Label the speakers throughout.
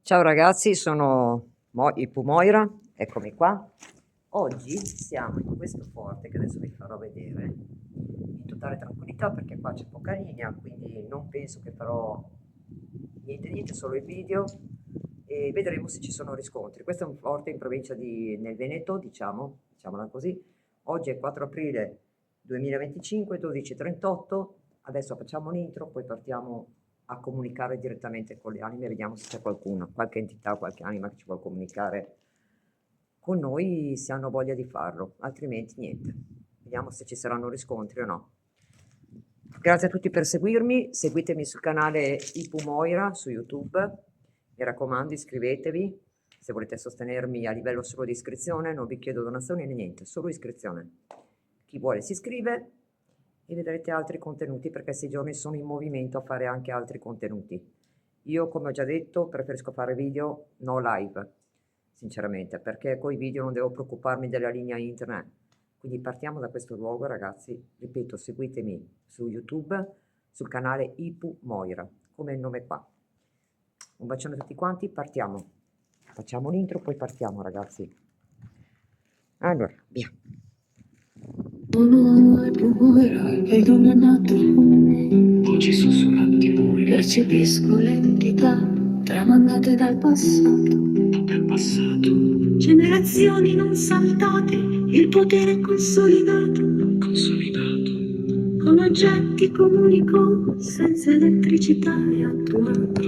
Speaker 1: Ciao ragazzi, sono Ipu Moira, eccomi qua. Oggi siamo in questo forte che adesso vi farò vedere in totale tranquillità perché qua c'è poca linea, quindi non penso che farò niente, solo il video e vedremo se ci sono riscontri. Questo è un forte in nel Veneto, diciamola così. Oggi è 4 aprile 2025, 12:38. Adesso facciamo l'intro, poi partiamo a comunicare direttamente con le anime, vediamo se c'è qualcuno, qualche entità, qualche anima che ci vuole comunicare con noi se hanno voglia di farlo, altrimenti niente. Vediamo se ci saranno riscontri o no. Grazie a tutti per seguirmi, seguitemi sul canale Ipu Moira su YouTube, mi raccomando iscrivetevi, se volete sostenermi a livello solo di iscrizione, non vi chiedo donazioni né niente, solo iscrizione. Chi vuole si iscrive e vedrete altri contenuti perché questi giorni sono in movimento a fare anche altri contenuti. Io, come ho già detto, preferisco fare video no live, sinceramente, perché con i video non devo preoccuparmi della linea internet. Quindi partiamo da questo luogo, ragazzi. Ripeto, seguitemi su YouTube, sul canale Ipu Moira, come il nome qua. Un bacione a tutti quanti, partiamo. Facciamo l'intro, poi partiamo, ragazzi. Allora, via.
Speaker 2: Sono più Moira e dominato. Voci sussurranti Moira. Percepisco le entità tramandate dal passato. Generazioni non saltate, il potere consolidato. Con oggetti comunico senza elettricità e attuato.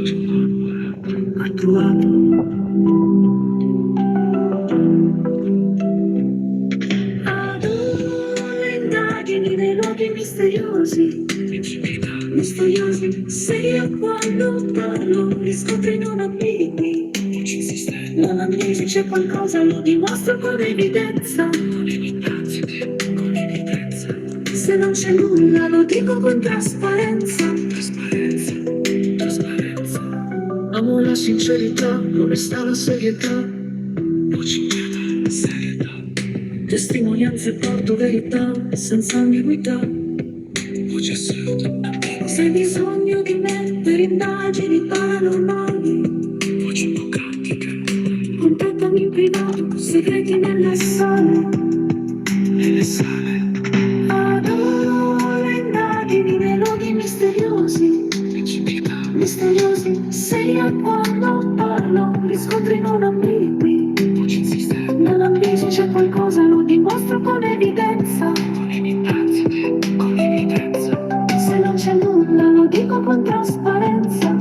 Speaker 2: Adoro le indagini nei luoghi misteriosi. Se io quando parlo riscopri non ambigui. Non ambigui, c'è qualcosa, lo dimostro con evidenza. Se non c'è nulla, lo dico con trasparenza. Amo la sincerità, l'onestà, la serietà. Testimonianze porto verità, senza ambiguità. Se hai bisogno di me per indagini paranormali, contattami in privato, segreti nelle sale. Adoro le indagini nei luoghi misteriosi. Se io quando parlo riscontri non ambigui. Non ambigui, c'è qualcosa, lo dimostro con evidenza. Se non c'è nulla, lo dico con trasparenza.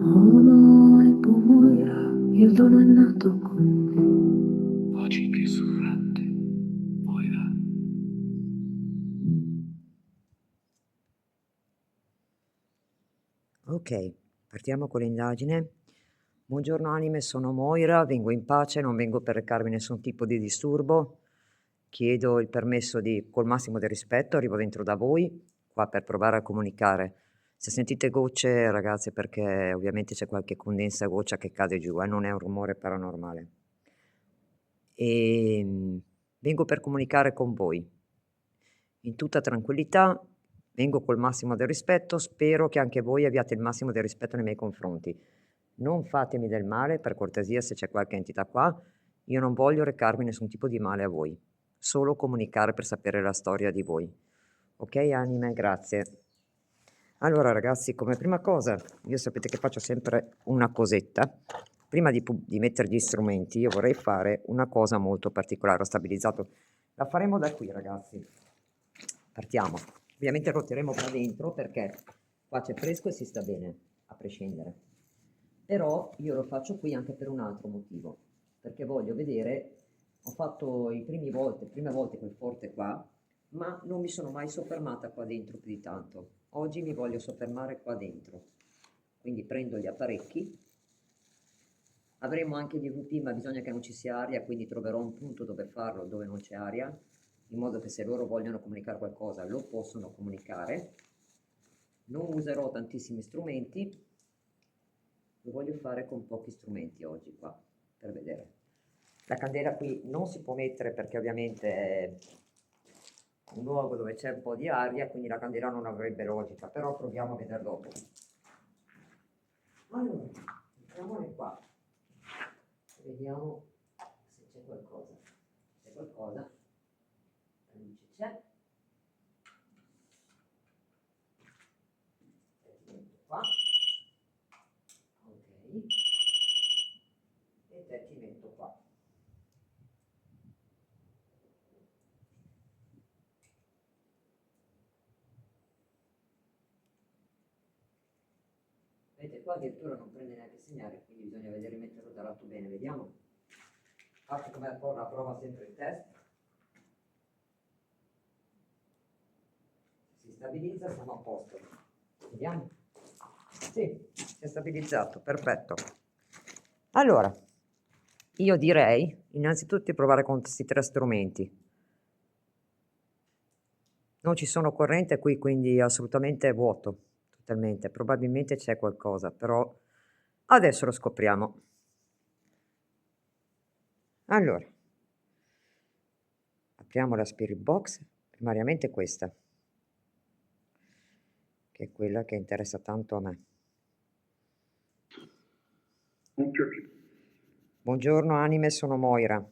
Speaker 2: Uno è Moira, il dono è nato con me. Voci sussurrante, Moira.
Speaker 1: Ok, partiamo con l'indagine. Buongiorno anime, sono Moira, vengo in pace, non vengo per recarvi nessun tipo di disturbo. Chiedo il permesso col massimo del rispetto, arrivo dentro da voi, qua per provare a comunicare. Se sentite gocce, ragazzi, perché ovviamente c'è qualche condensa goccia che cade giù, non è un rumore paranormale. e vengo per comunicare con voi. In tutta tranquillità, vengo col massimo del rispetto, spero che anche voi abbiate il massimo del rispetto nei miei confronti. Non fatemi del male, per cortesia, se c'è qualche entità qua, io non voglio recarmi nessun tipo di male a voi, solo comunicare per sapere la storia di voi. Ok, anime, grazie. Allora ragazzi, come prima cosa, io sapete che faccio sempre una cosetta. Prima di mettere gli strumenti, io vorrei fare una cosa molto particolare. Ho stabilizzato. La faremo da qui, ragazzi. Partiamo. Ovviamente roteremo qua dentro perché qua c'è fresco e si sta bene, a prescindere. Però io lo faccio qui anche per un altro motivo, perché voglio vedere, ho fatto prime volte quel forte qua, ma non mi sono mai soffermata qua dentro più di tanto. Oggi mi voglio soffermare qua dentro. Quindi prendo gli apparecchi. Avremo anche gli EVP, ma bisogna che non ci sia aria, quindi troverò un punto dove farlo, dove non c'è aria, in modo che se loro vogliono comunicare qualcosa lo possono comunicare. Non userò tantissimi strumenti, lo voglio fare con pochi strumenti oggi qua, per vedere. La candela qui non si può mettere perché ovviamente è un luogo dove c'è un po' di aria, quindi la candela non avrebbe logica, però proviamo a vedere dopo. Allora, mettiamole qua. Vediamo se c'è qualcosa. C'è qualcosa. La luce c'è. Ti metto qua. Ok. E te ti metto qua. Vedete qua addirittura non prende neanche segnale, quindi bisogna vedere metterlo dal lato bene. Vediamo. Faccio come la prova sempre il test. Si stabilizza, siamo a posto. Vediamo. Sì, si è stabilizzato, perfetto. Allora, io direi innanzitutto di provare con questi 3 strumenti. Non ci sono corrente qui, quindi assolutamente vuoto, totalmente. Probabilmente c'è qualcosa, però adesso lo scopriamo. Allora, apriamo la Spirit Box, primariamente questa, che è quella che interessa tanto a me. Buongiorno anime, sono Moira.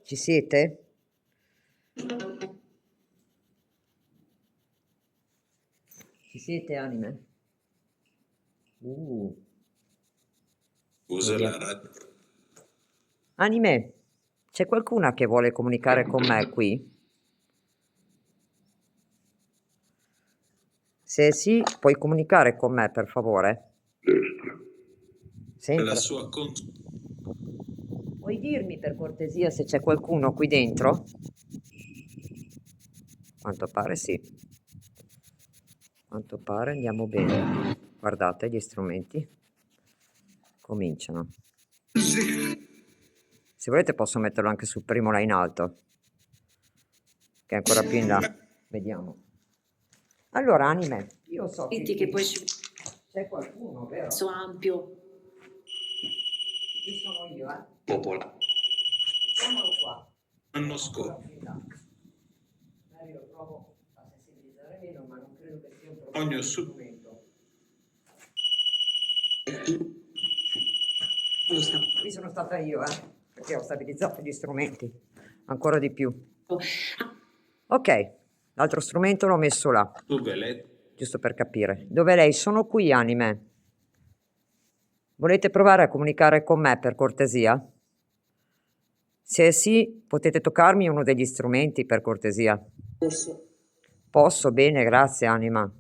Speaker 1: Ci siete? Ci siete anime?
Speaker 3: Usa
Speaker 1: Vediamo.
Speaker 3: la radio.
Speaker 1: Anime, c'è qualcuna che vuole comunicare con me qui? Se sì, puoi comunicare con me per favore? Sempre.
Speaker 3: La sua
Speaker 1: Puoi dirmi per cortesia se c'è qualcuno qui dentro? Quanto pare sì. Quanto pare andiamo bene. Guardate gli strumenti. Cominciano. Se volete posso metterlo anche sul primo là in alto, che è ancora più in là. Vediamo. Allora, anime, io so
Speaker 2: Che poi
Speaker 1: c'è qualcuno, vero?
Speaker 2: ampio.
Speaker 1: Qui sono io,
Speaker 3: popola.
Speaker 1: Mettiamolo qua.
Speaker 3: L'anno
Speaker 1: Ancora
Speaker 3: scorso.
Speaker 1: più in là. Magari lo provo a sensibilizzare meno, ma non credo che sia un problema
Speaker 3: Ogni
Speaker 1: di
Speaker 3: su-
Speaker 1: strumento. Qui sono stata io, perché ho stabilizzato gli strumenti. Ancora di più. Ok, l'altro strumento l'ho messo là,
Speaker 3: Dove lei?
Speaker 1: giusto per capire. Dove lei? Sono qui, anime. Volete provare a comunicare con me, per cortesia? Se sì, potete toccarmi uno degli strumenti, per cortesia. Posso? Bene, grazie, anima.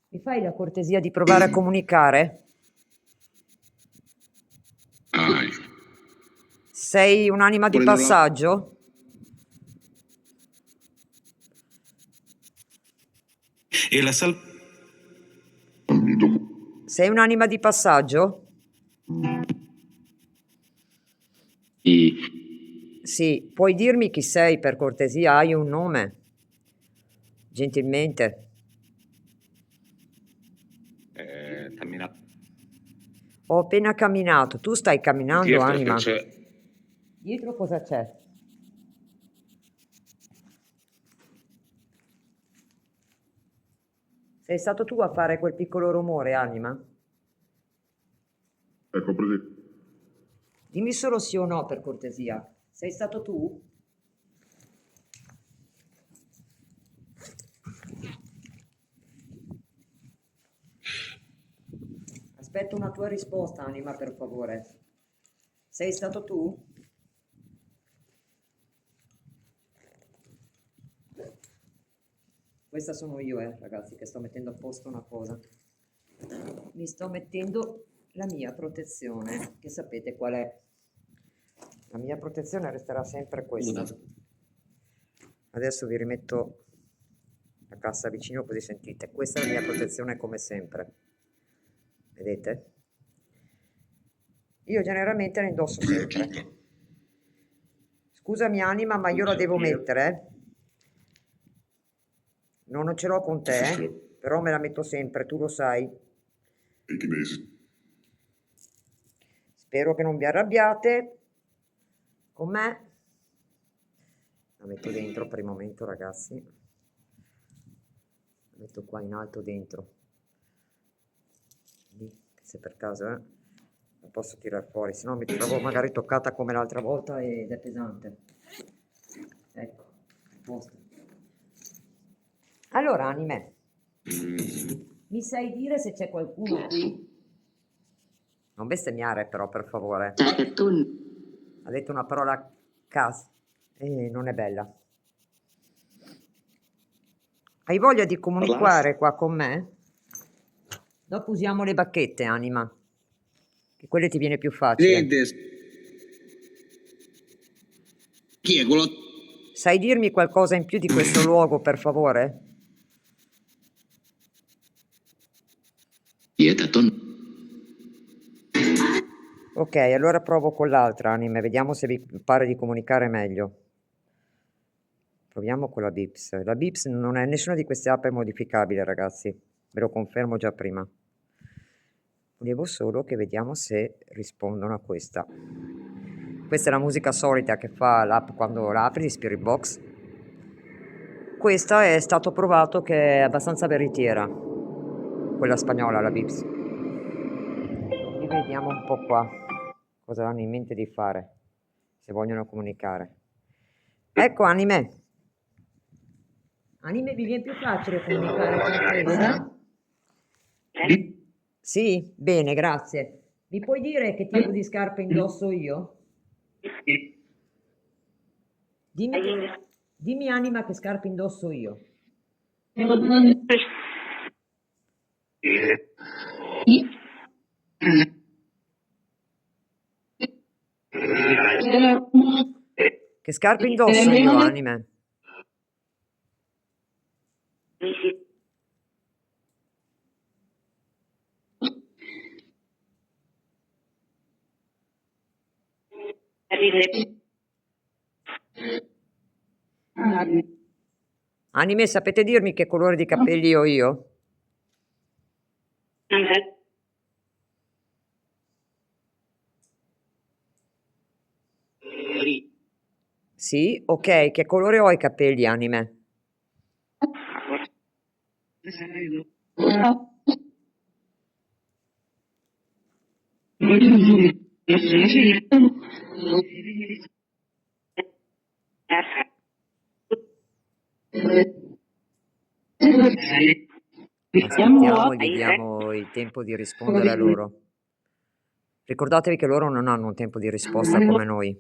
Speaker 1: Mi fai la cortesia di provare a comunicare? Sei un'anima di passaggio?
Speaker 3: E la sal...
Speaker 1: Sei un'anima di passaggio? Sì, puoi dirmi chi sei per cortesia? Hai un nome? Gentilmente.
Speaker 3: cammina.
Speaker 1: Ho appena camminato. Tu stai camminando, anima? Dietro cosa c'è? Sei stato tu a fare quel piccolo rumore, anima?
Speaker 4: Ecco, presente.
Speaker 1: Dimmi solo sì o no, per cortesia. Sei stato tu? Aspetto una tua risposta, anima, per favore. Sei stato tu? Questa sono io, ragazzi, che sto mettendo a posto una cosa. Mi sto mettendo la mia protezione, che sapete qual è. La mia protezione resterà sempre questa. Adesso vi rimetto la cassa vicino così sentite. Questa è la mia protezione come sempre. Vedete? Io generalmente la indosso sempre. Scusami anima, ma io la devo mettere. Non ce l'ho con te, però me la metto sempre, tu lo sai.
Speaker 4: 20 mesi.
Speaker 1: Spero che non vi arrabbiate con me. La metto dentro per il momento, ragazzi. La metto qua in alto dentro. Lì, se per caso la posso tirare fuori, se no mi trovo magari toccata come l'altra volta ed è pesante. Ecco, a posto. Allora, anime, mi sai dire se c'è qualcuno qui? Non bestemmiare però, per favore. Ha detto una parola a caso e non è bella. Hai voglia di comunicare qua con me? Dopo usiamo le bacchette, anima, che quelle ti viene più facile.
Speaker 3: Chi è quello?
Speaker 1: Sai dirmi qualcosa in più di questo luogo, per favore? Ok, allora provo con l'altra, anime, vediamo se vi pare di comunicare meglio. Proviamo con la Bips. La Bips non è, nessuna di queste app è modificabile, ragazzi, ve lo confermo già prima. Volevo solo che vediamo se rispondono a questa. Questa è la musica solita che fa l'app quando la apri di Spirit Box. Questa è stato provato che è abbastanza veritiera, quella spagnola, la Bips. Quindi vediamo un po' qua cosa hanno in mente di fare, se vogliono comunicare. Ecco, anime. Anime, vi viene più facile comunicare con questa? Sì? Bene, grazie. Mi puoi dire che tipo di scarpe indosso io? Dimmi anima che scarpe indosso io. Che scarpe indosso io, anime? Anime, sapete dirmi che colore di capelli ho io? Sì? Ok, che colore ho i capelli, anime? Aspettiamo, gli diamo il tempo di rispondere a loro. Ricordatevi che loro non hanno un tempo di risposta come noi.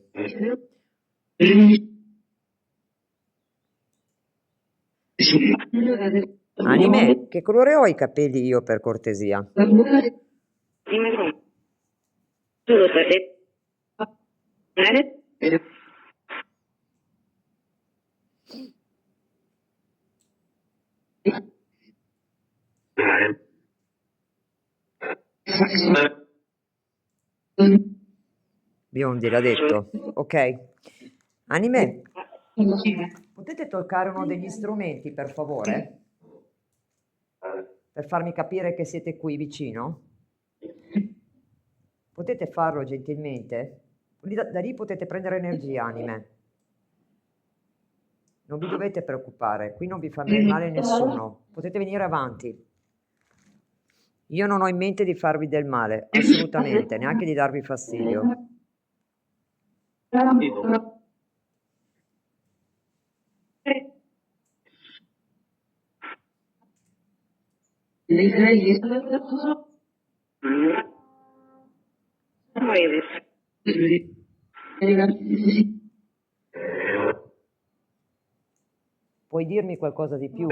Speaker 1: Anime, che colore ho i capelli io, per cortesia? Biondi l'ha detto. Ok. Anime, potete toccare uno degli strumenti, per favore? Per farmi capire che siete qui vicino? Potete farlo gentilmente? Quindi da lì potete prendere energia, anime. Non vi dovete preoccupare, qui non vi fa male nessuno. Potete venire avanti. Io non ho in mente di farvi del male, assolutamente, neanche di darvi fastidio. Puoi dirmi qualcosa di più?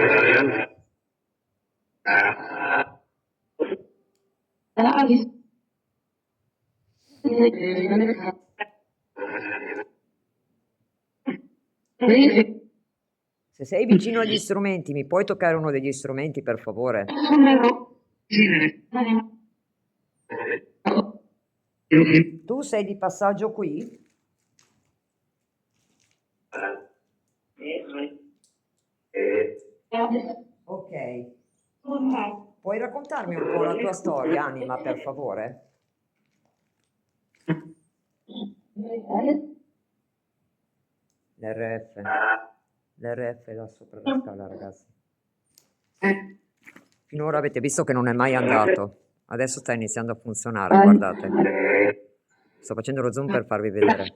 Speaker 1: Se sei vicino agli strumenti, mi puoi toccare uno degli strumenti, per favore? Tu sei di passaggio qui? Ok. Puoi raccontarmi un po' la tua storia, anima, per favore? L'RF. L'RF là sopra la scala, ragazzi. Finora avete visto che non è mai andato. Adesso sta iniziando a funzionare, guardate. Sto facendo lo zoom per farvi vedere.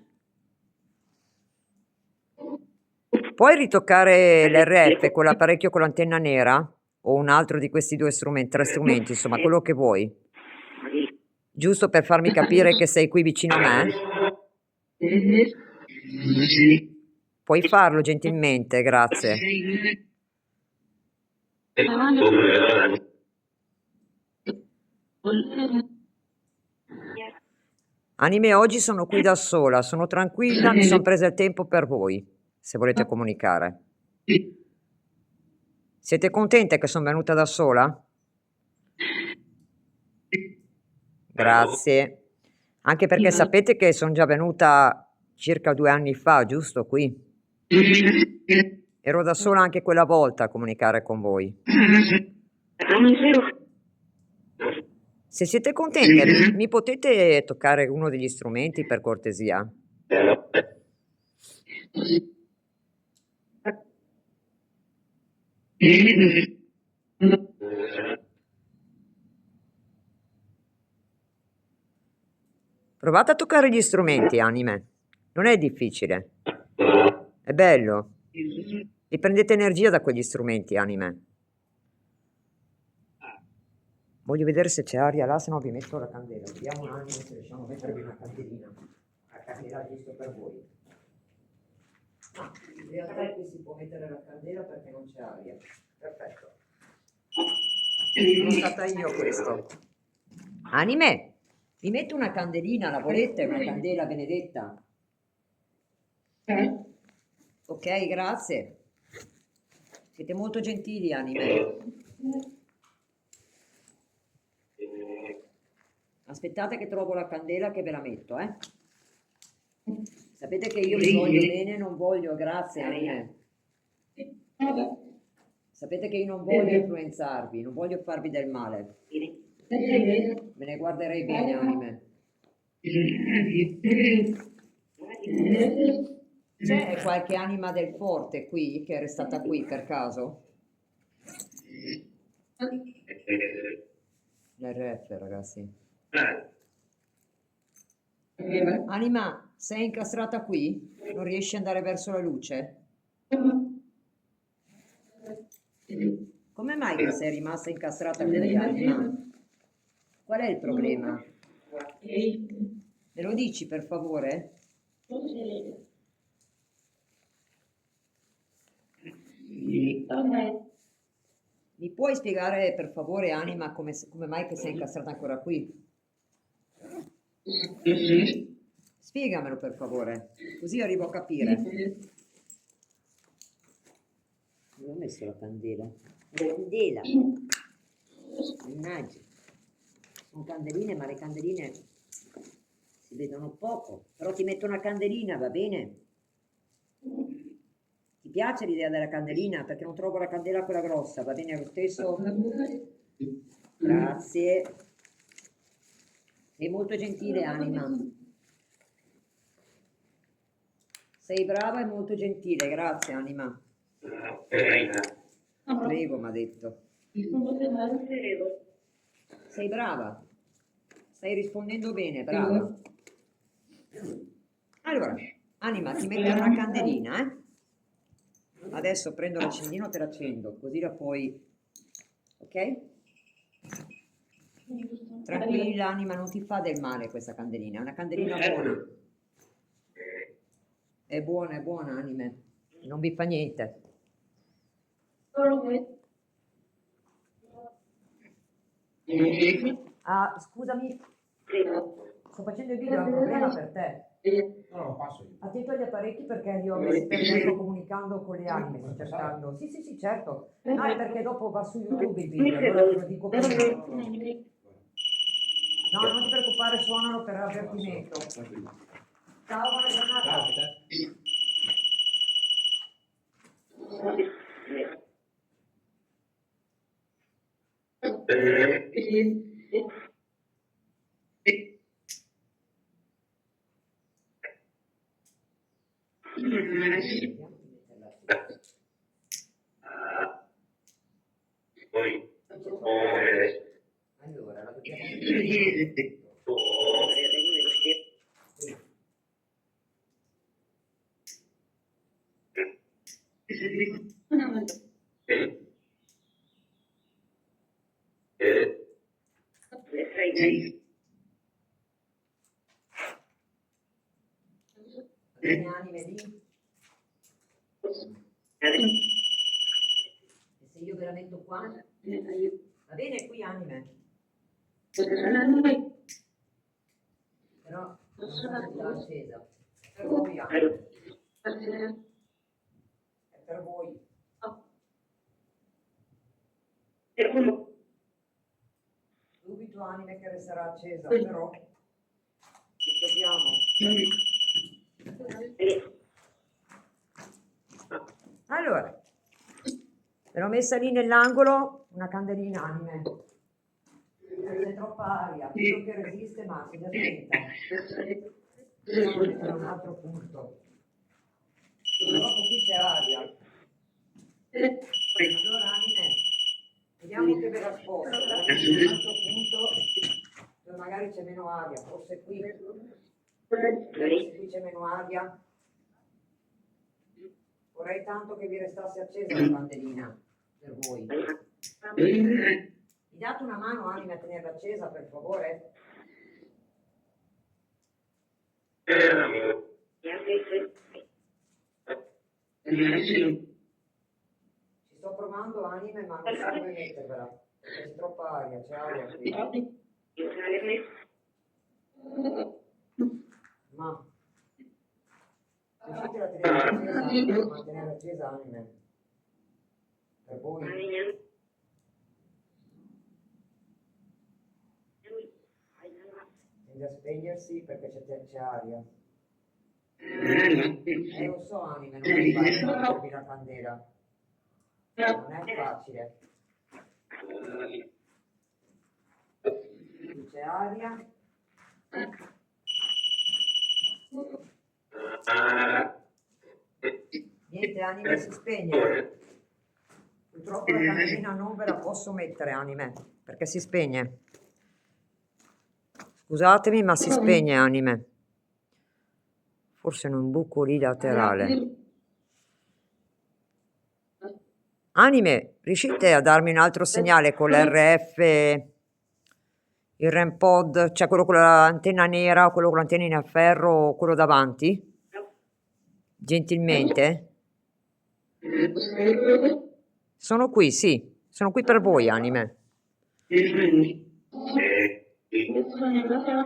Speaker 1: Puoi ritoccare l'RF con l'apparecchio con l'antenna nera? O un altro di questi due strumenti, tre strumenti, insomma, quello che vuoi. Giusto per farmi capire che sei qui vicino a me? Puoi farlo gentilmente, grazie. Anime, oggi sono qui da sola, sono tranquilla, mi sono presa il tempo per voi, se volete comunicare. Siete contente che sono venuta da sola? Grazie. Anche perché sapete che sono già venuta circa 2 anni fa, giusto qui? Ero da sola anche quella volta a comunicare con voi. Se siete contente, mi potete toccare uno degli strumenti per cortesia? Provate a toccare gli strumenti, anime. Non è difficile. È bello. E prendete energia da quegli strumenti, anime. Voglio vedere se c'è aria là, se no vi metto la candela. Vediamo un attimo se riusciamo a mettervi una candelina. La candela giusto per voi. In realtà qui si può mettere la candela perché non c'è aria. Perfetto. Sono stata io questo. Anime, mi metto una candelina, la volete? Una candela benedetta? Ok, grazie. Siete molto gentili, anime. Aspettate che trovo la candela che ve la metto, eh? Sapete che io vi voglio bene, non voglio, grazie, anime. Sapete che io non voglio influenzarvi, non voglio farvi del male. Me ne guarderei bene, anime. C'è qualche anima del forte qui, che è restata qui per caso? L'RF, ragazzi. Anima, sei incastrata qui? Non riesci ad andare verso la luce? Come mai che sei rimasta incastrata qui, anima? Qual è il problema? Me lo dici, per favore? Mi puoi spiegare, per favore, anima, come mai che sei incastrata ancora qui? Spiegamelo, per favore, così arrivo a capire. Dove ho messo la candela? Candela! Mannaggia! Sono candeline, ma le candeline si vedono poco. Però ti metto una candelina, va bene? Ti piace l'idea della candelina? Perché non trovo la candela quella grossa, va bene lo stesso? Grazie. Sei molto gentile, anima. Sei brava e molto gentile, grazie anima. Prego, mi ha detto. Sei brava, stai rispondendo bene, brava. Allora, anima, ti metto una candelina, eh? Adesso prendo l'accendino, te l'accendo, così la puoi... Ok? Tranquilla, anima, non ti fa del male questa candelina, è una candelina buona. È buona, anime. Non vi fa niente. Ah, scusami, sto facendo il video, è un problema per te.
Speaker 5: No, passo io.
Speaker 1: Attento agli apparecchi perché li ho messi per tempo comunicando con le anime, sto cercando. Sì, sì, sì, certo. No, è perché dopo va su YouTube il video, allora te lo dico prima. No, non ti preoccupare, suonalo per avvertimento. Ciao, buona giornata.
Speaker 5: Ciao, che te?
Speaker 1: Allora, la dobbiamo mettere. Bene, anime lì. E se io ve la metto qua? Va bene qui, anime. Però non sta accesa. È per voi, anime. È per voi. Subito, anime, che resterà accesa, però ci proviamo. Allora, me l'ho messa lì nell'angolo, una candelina, anime. C'è troppa aria, vedo che resiste, ma si aspetta. Dobbiamo mettere un altro punto. Purtroppo qui c'è aria. Allora, anime, vediamo che ve la sposto. Un altro punto dove magari c'è meno aria, forse qui. Forse qui c'è meno aria. Vorrei tanto che vi restasse accesa la candelina per voi. Mi date una mano, anime, a tenerla accesa, per favore? Ci sto provando, anime, ma non so dove mettervela. C'è troppa aria, c'è aria qui. Ma riuscite a tenere accesa, mantenere accesa, anime? Per voi? Tende a spegnersi perché c'è aria. Lo so, anime, non è facile mettervi la candela. Non è facile. Qui c'è aria. Niente, anime, si spegne. Purtroppo la candelina non ve la posso mettere, anime, perché si spegne. Scusatemi, ma si spegne, anime. Forse in un buco lì laterale. Anime, riuscite a darmi un altro segnale con l'RF, il REM pod, cioè quello con l'antenna nera, quello con l'antenna a ferro, quello davanti? Gentilmente? Sono qui, sì, sono qui per voi, anime.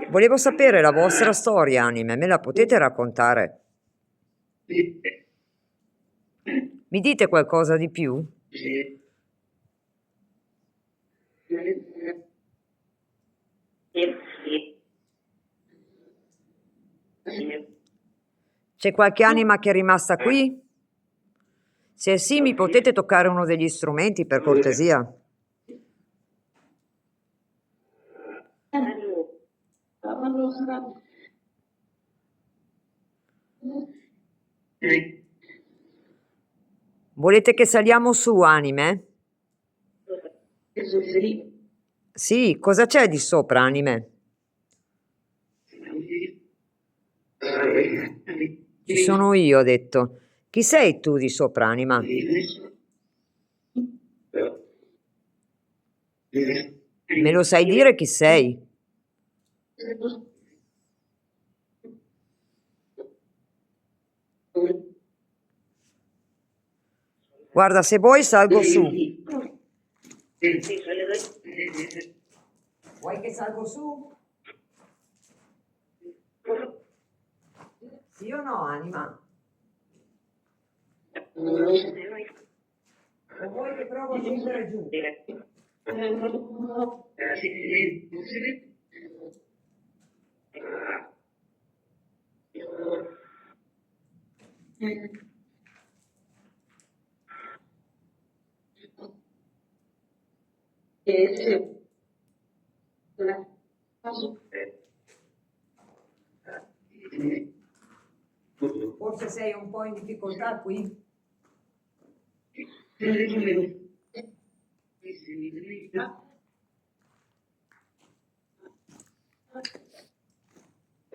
Speaker 1: Volevo sapere la vostra storia, anime, me la potete raccontare? Mi dite qualcosa di più? C'è qualche anima che è rimasta qui? Se sì, mi potete toccare uno degli strumenti, per cortesia? Volete che saliamo su, anime? Sì, cosa c'è di sopra, anime? Ci sono io, ho detto. Chi sei tu di sopra, anima? Me lo sai dire chi sei? Guarda, se vuoi salgo su. Vuoi che salgo su? Sì o no, anima? O vuoi che provo a scendere giù? Forse sei un po' in difficoltà qui?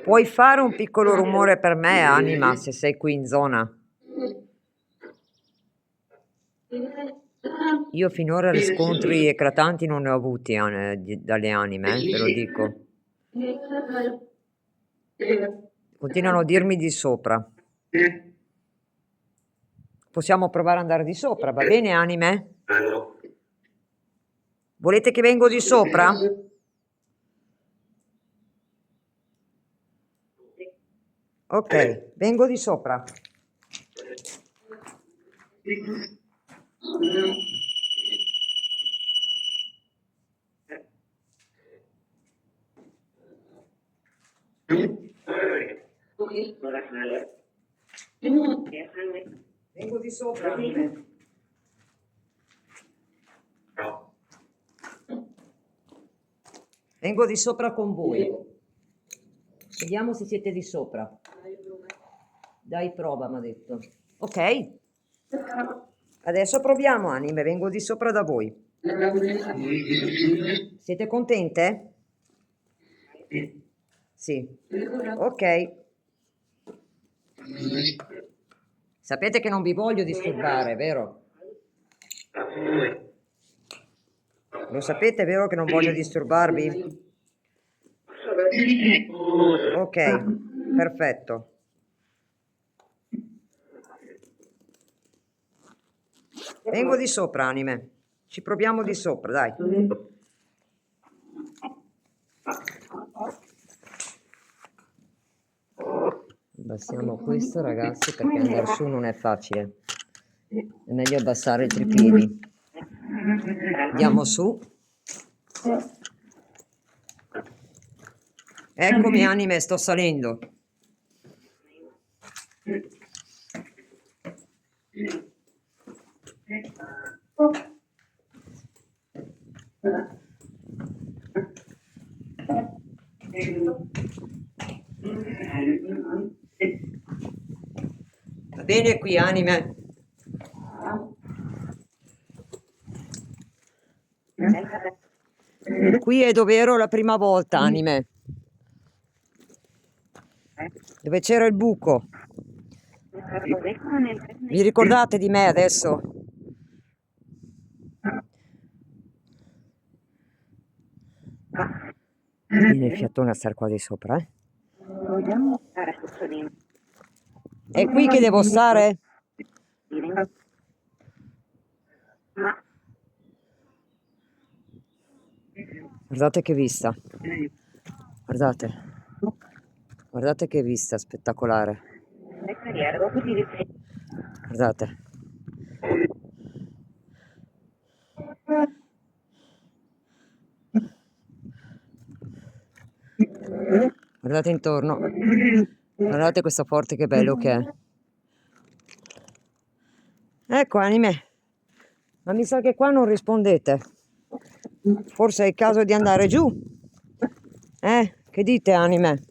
Speaker 1: Puoi fare un piccolo rumore per me, anima, se sei qui in zona? Io finora riscontri eclatanti non ne ho avuti dalle anime, te lo dico. Continuano a dirmi di sopra. Possiamo provare ad andare di sopra, va bene, anime? Volete che vengo di sopra? Ok, vengo di sopra. Vengo di sopra, anime. Vengo di sopra con voi. Vediamo se siete di sopra. Dai, prova, mi ha detto. Ok. Adesso proviamo, anime. Vengo di sopra da voi. Siete contente? Sì. Ok. Sapete che non vi voglio disturbare, vero? Lo sapete, vero, che non voglio disturbarvi? Ok, perfetto. Vengo di sopra, anime. Ci proviamo di sopra, dai. Abbassiamo questo, ragazzi, perché andare su non è facile. È meglio abbassare i treppiedi. Andiamo su. Eccomi, anime, sto salendo. Va bene qui, anime? Qui è dove ero la prima volta, anime. Dove c'era il buco. Vi ricordate di me adesso? Viene il fiatone a star qua di sopra, eh? È qui che devo stare? Guardate che vista. Guardate. Guardate che vista spettacolare. Guardate. Guardate intorno. Guardate questo forte che bello che è. Ecco, anime. Ma mi sa che qua non rispondete. Forse è il caso di andare giù. Che dite, anime?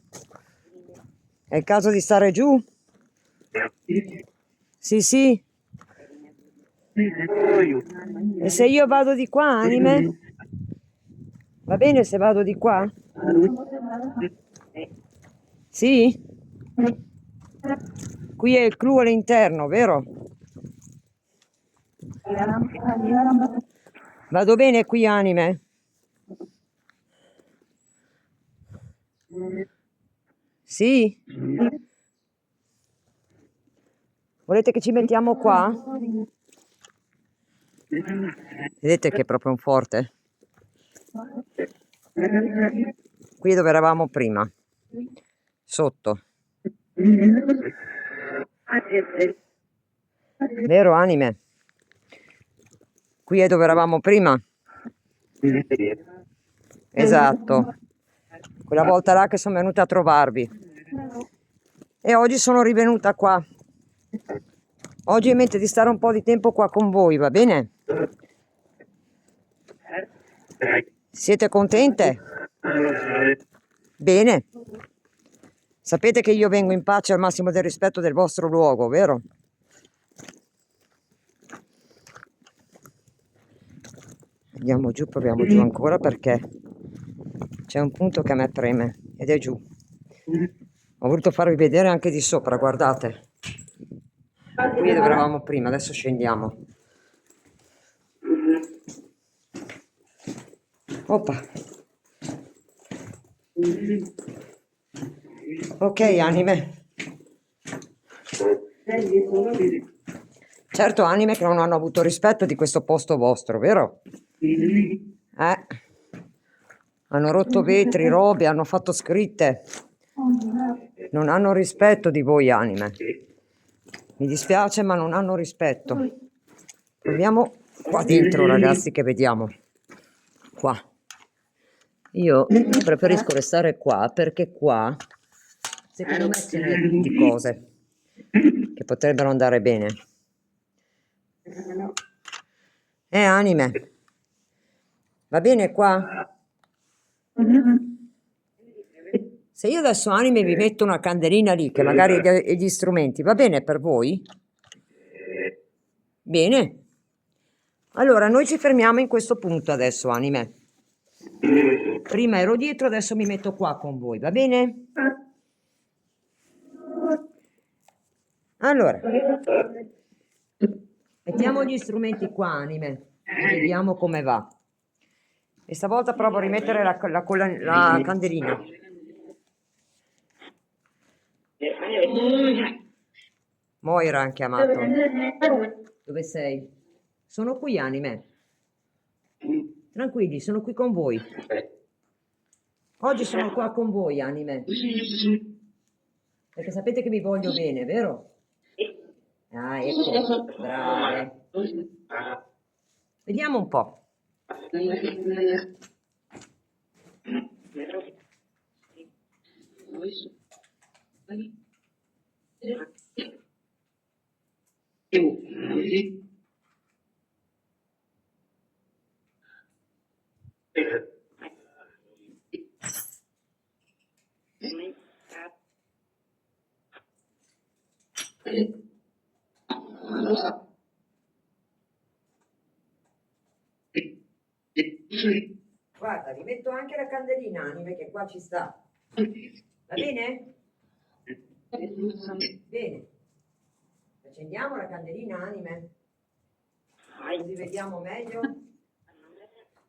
Speaker 1: È il caso di stare giù? Sì, sì. E se io vado di qua, anime? Va bene se vado di qua? Sì? Qui è il clou all'interno, vero? Vado bene qui, anime? Sì? Volete che ci mettiamo qua? Vedete che è proprio un forte? Qui dove eravamo prima. Sotto. Vero, anime? Qui è dove eravamo prima. Esatto. Quella volta là che sono venuta a trovarvi. E oggi sono rivenuta qua. Oggi ho in mente di stare un po' di tempo qua con voi, va bene? Siete contente? Bene. Sapete che io vengo in pace al massimo del rispetto del vostro luogo, vero? Andiamo giù, proviamo giù ancora perché c'è un punto che a me preme ed è giù. Ho voluto farvi vedere anche di sopra, guardate. Qui dove eravamo prima, adesso scendiamo. Oppa. Ok, anime. Certo, anime che non hanno avuto rispetto di questo posto vostro, vero? Hanno rotto vetri, robe, hanno fatto scritte. Non hanno rispetto di voi, anime. Mi dispiace, ma non hanno rispetto. Proviamo qua dentro, ragazzi, che vediamo. Qua. Io preferisco restare qua perché qua, secondo me, ce n'è di cose che potrebbero andare bene. Anime. Va bene qua? Se io adesso, anime, vi metto una candelina lì, che magari è gli strumenti, va bene per voi? Bene. Allora, noi ci fermiamo in questo punto adesso, anime. Prima ero dietro, adesso mi metto qua con voi, va bene? Allora, mettiamo gli strumenti qua, anime, e vediamo come va. E stavolta provo a rimettere la candelina. Moira hanno chiamato. Dove sei? Sono qui, anime. Tranquilli, sono qui con voi. Oggi sono qua con voi, anime. Perché sapete che vi voglio bene, vero? Ah, ecco, brave. Vediamo un po'. Guarda, vi metto anche la candelina, anime, che qua ci sta. Va bene? Bene. Accendiamo la candelina, anime? Così vediamo meglio.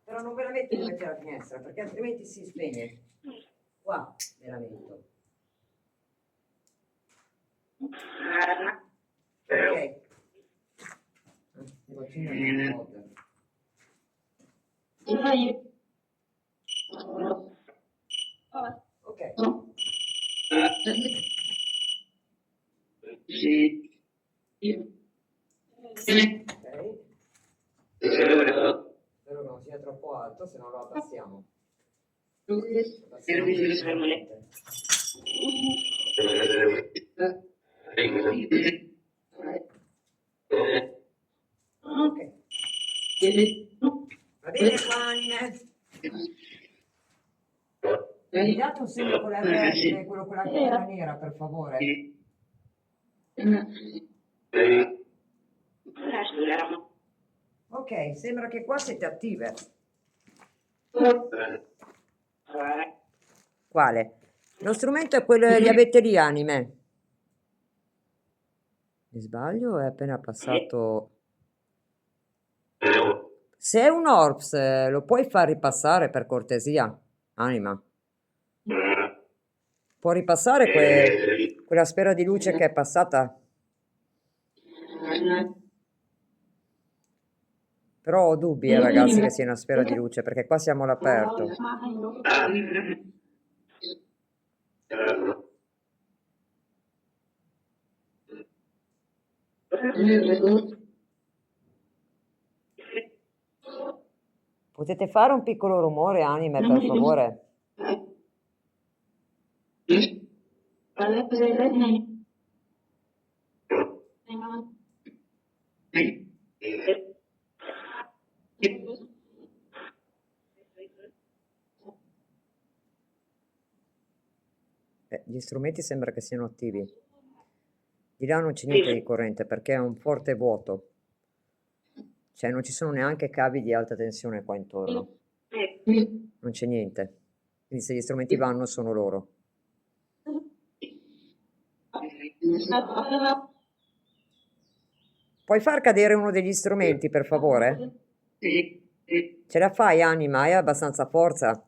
Speaker 1: Però non ve la metto davanti alla finestra, perché altrimenti si spegne. Qua me la metto. Ok. Devo accendere un po'. Ok. Spero che non sia troppo alto, se no lo abbassiamo. Ok. Va bene qua, anime? Mi date un segno con la verde, quello con la chiara nera, per favore? Ok, sembra che qua siete attive. Quale? Lo strumento è quello degli avete lì, anime. Mi sbaglio? È appena passato. Se è un Orps, lo puoi far ripassare per cortesia, anima. Può ripassare quella sfera di luce che è passata? Però ho dubbi, ragazzi, che sia una sfera di luce, perché qua siamo all'aperto. Potete fare un piccolo rumore, anime, per favore? Gli strumenti sembra che siano attivi. Di là non c'è niente di corrente perché è un forte vuoto. Cioè non ci sono neanche cavi di alta tensione qua intorno. Non c'è niente. Quindi se gli strumenti vanno sono loro. Puoi far cadere uno degli strumenti, per favore? Ce la fai, anima? Hai abbastanza forza?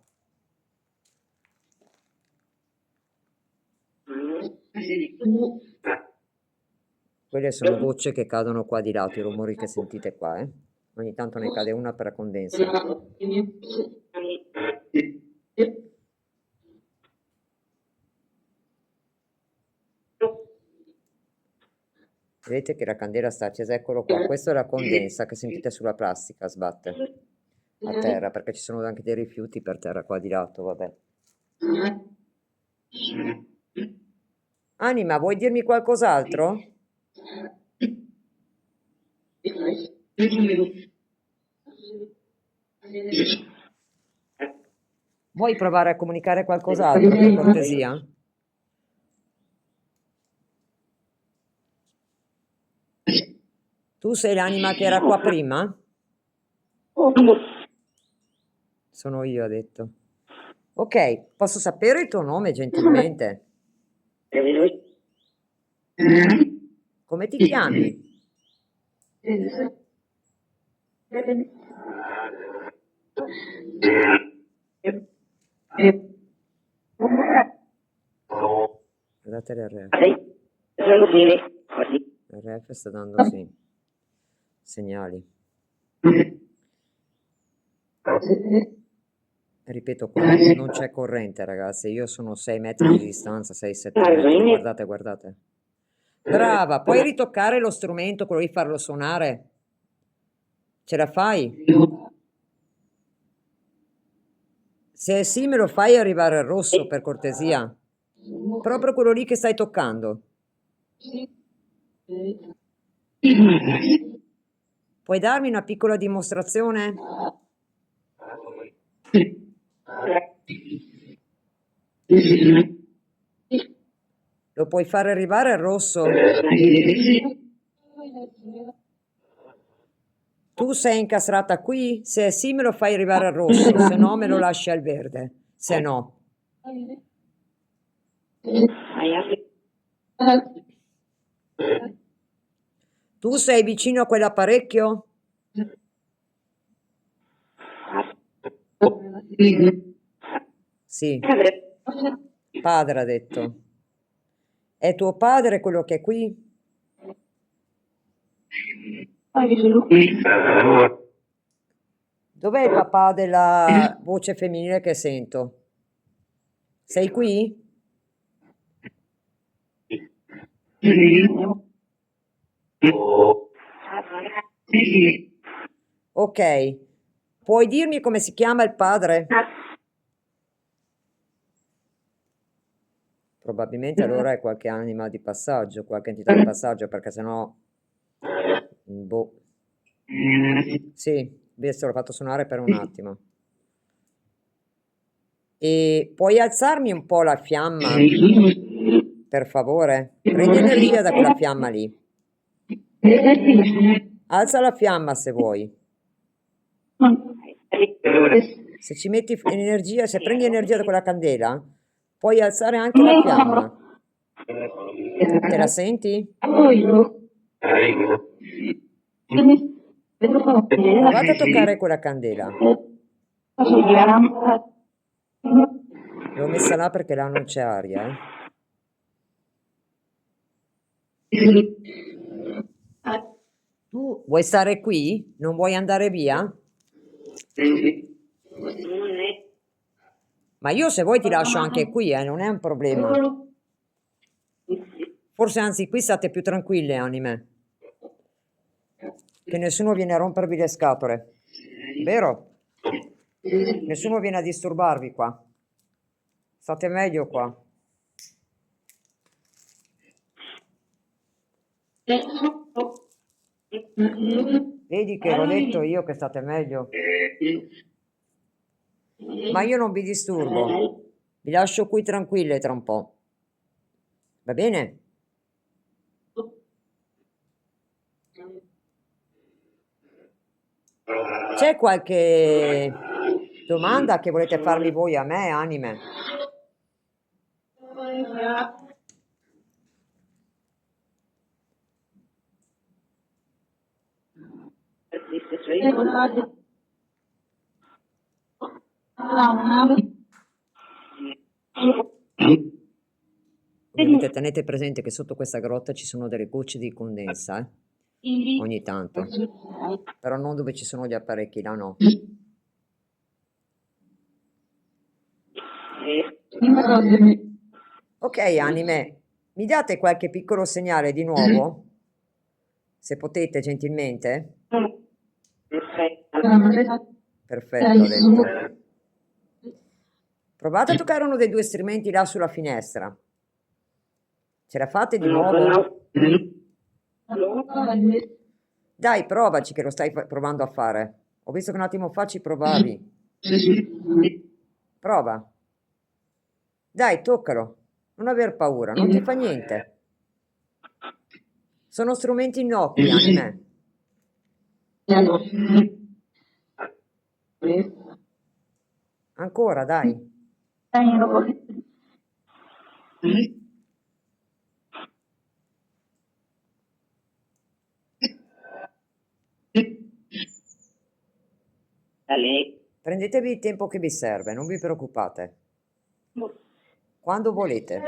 Speaker 1: Quelle sono gocce che cadono qua di lato, i rumori che sentite qua, eh? Ogni tanto ne cade una per la condensa. Vedete che la candela sta accesa, eccolo qua. Questa è la condensa che sentite sulla plastica, sbatte a terra, perché ci sono anche dei rifiuti per terra qua di lato, vabbè. Anima, vuoi dirmi qualcos'altro? Vuoi provare a comunicare qualcos'altro, per cortesia? Tu sei l'anima che era qua prima? Sono io, ha detto. Ok, posso sapere il tuo nome, gentilmente? Come ti chiami? Guardate l'RF. L'RF sta dando sì, segnali. Ripeto, qua non c'è corrente, ragazzi. Io sono 6 metri di distanza, 6-7 metri. Guardate, guardate. Brava, puoi ritoccare lo strumento, quello di farlo suonare? Ce la fai? Se sì, me lo fai arrivare al rosso, per cortesia. Proprio quello lì che stai toccando. Puoi darmi una piccola dimostrazione? Lo puoi fare arrivare al rosso? Tu sei incastrata qui? Se sì, me lo fai arrivare al rosso, se no me lo lasci al verde. Se no. Tu sei vicino a quell'apparecchio? Sì. Padre ha detto. È tuo padre quello che è qui? Dov'è il papà della voce femminile che sento? Sei qui? Ok. Puoi dirmi come si chiama il padre? Probabilmente allora è qualche anima di passaggio, qualche entità di passaggio, perché sennò... Boh. Sì, adesso l'ho fatto suonare per un attimo. E puoi alzarmi un po' la fiamma? per favore, prendi energia da quella fiamma lì. Alza la fiamma se vuoi. Se ci metti energia, se prendi energia da quella candela, puoi alzare anche la fiamma. Te la senti? Provate a toccare quella candela. L'ho messa là perché là non c'è aria, Tu vuoi stare qui? Non vuoi andare via? Ma io se vuoi ti lascio anche qui, non è un problema. Forse anzi qui state più tranquille, anime. Che nessuno viene a rompervi le scatole. Vero? Nessuno viene a disturbarvi qua. State meglio qua. Vedi che l'ho detto io che state meglio. Ma io non vi disturbo. Vi lascio qui tranquille tra un po'. Va bene? C'è qualche domanda che volete farmi voi a me, anime? Ovviamente tenete presente che sotto questa grotta ci sono delle gocce di condensa, ogni tanto, però non dove ci sono gli apparecchi, là no. Ok, anime, mi date qualche piccolo segnale di nuovo? Se potete, gentilmente? Perfetto, ho detto. Provate a toccare uno dei due strumenti là sulla finestra. Ce la fate di nuovo? Dai, provaci che lo stai provando a fare. Ho visto che un attimo fa ci provavi. Prova. Dai, toccalo. Non aver paura, non ti fa niente. Sono strumenti innocui, anime. Ancora, dai. Prendetevi il tempo che vi serve, non vi preoccupate. Quando volete.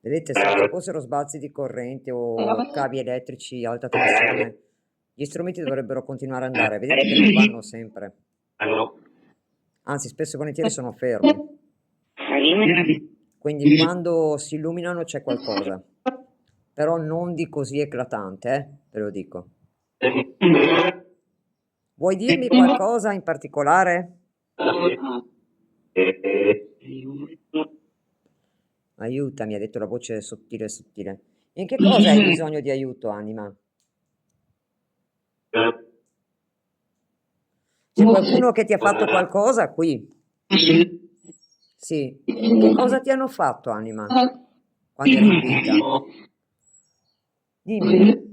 Speaker 1: Vedete, se ci fossero sbalzi di corrente o cavi elettrici a alta tensione, gli strumenti dovrebbero continuare ad andare. Vedete che non vanno sempre. Anzi, spesso e volentieri sono fermi. Quindi quando si illuminano c'è qualcosa. Però non di così eclatante, ve lo dico. Vuoi dirmi qualcosa in particolare? Aiutami, ha detto la voce sottile sottile. In che cosa hai bisogno di aiuto, anima? C'è qualcuno che ti ha fatto qualcosa qui? Sì. Che cosa ti hanno fatto, anima? Quando eri in vita? Dimmi.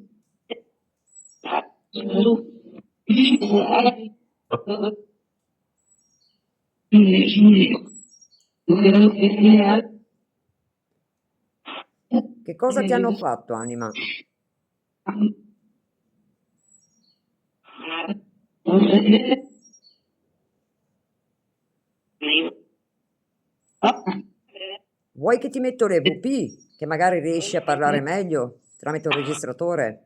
Speaker 1: Che cosa ti hanno fatto, anima? Vuoi che ti metto le VP? Che magari riesci a parlare meglio tramite un registratore?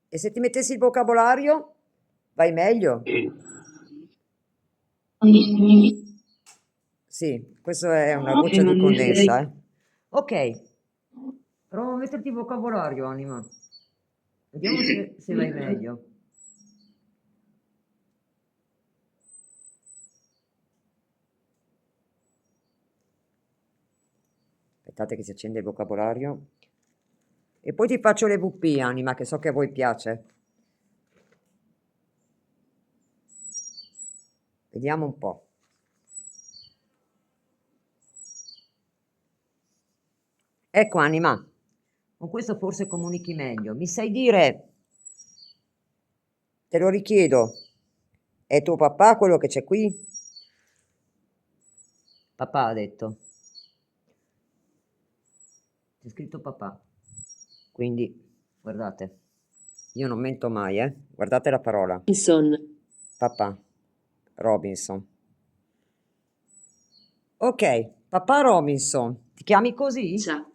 Speaker 1: E se ti mettessi il vocabolario? Vai meglio? Sì, questa è una goccia di condensa, Ok. Prova a metterti il vocabolario, anima. Vediamo se vai meglio. Aspettate che si accende il vocabolario. E poi ti faccio le VP, Anima, che so che a voi piace. Vediamo un po'. Ecco, Anima, con questo forse comunichi meglio. Mi sai dire, te lo richiedo, è tuo papà quello che c'è qui? Papà ha detto. C'è scritto papà. Quindi, guardate, io non mento mai, Guardate la parola.
Speaker 2: Robinson.
Speaker 1: Papà Robinson. Ok, papà Robinson, ti chiami così?
Speaker 2: Caccia.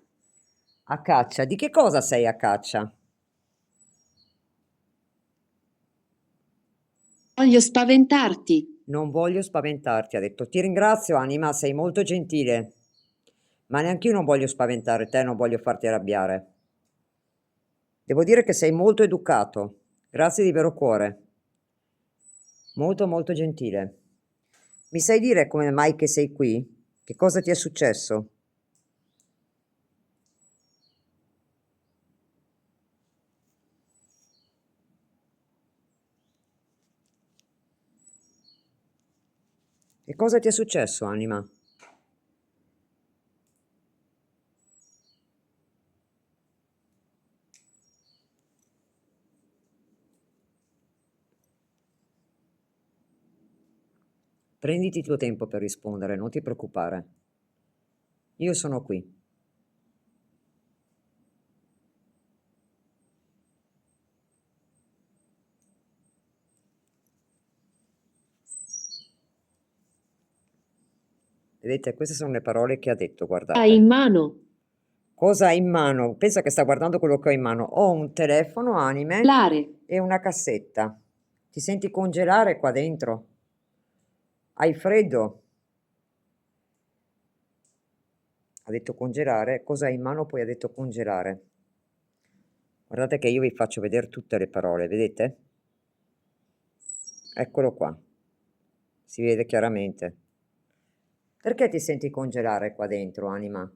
Speaker 1: A caccia. Di che cosa sei a caccia?
Speaker 2: Voglio spaventarti.
Speaker 1: Non voglio spaventarti, ha detto. Ti ringrazio, Anima, sei molto gentile. Ma neanche io non voglio spaventare te, non voglio farti arrabbiare. Devo dire che sei molto educato. Grazie di vero cuore. Molto, molto gentile. Mi sai dire come mai che sei qui? Che cosa ti è successo? Che cosa ti è successo, Anima? Prenditi il tuo tempo per rispondere, non ti preoccupare. Io sono qui. Vedete, queste sono le parole che ha detto,
Speaker 2: Hai in
Speaker 1: guardate.
Speaker 2: mano.
Speaker 1: Cosa hai in mano? Pensa che sta guardando quello che ho in mano. Ho un telefono anime
Speaker 2: Lare.
Speaker 1: e una cassetta. Ti senti congelare qua dentro? Hai freddo? Ha detto congelare. Cosa hai in mano? Poi ha detto congelare. Guardate che io vi faccio vedere tutte le parole, vedete? Eccolo qua. Si vede chiaramente. Perché ti senti congelare qua dentro, Anima?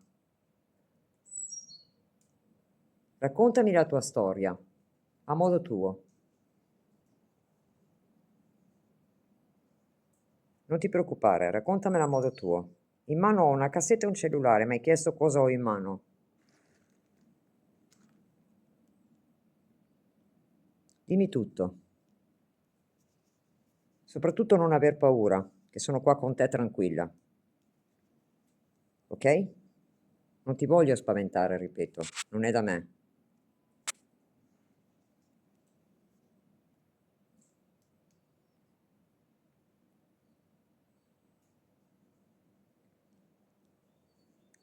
Speaker 1: Raccontami la tua storia, a modo tuo. Non ti preoccupare, raccontamela a modo tuo. In mano ho una cassetta e un cellulare, mi hai chiesto cosa ho in mano. Dimmi tutto. Soprattutto non aver paura, che sono qua con te tranquilla. Ok? Non ti voglio spaventare, ripeto, non è da me.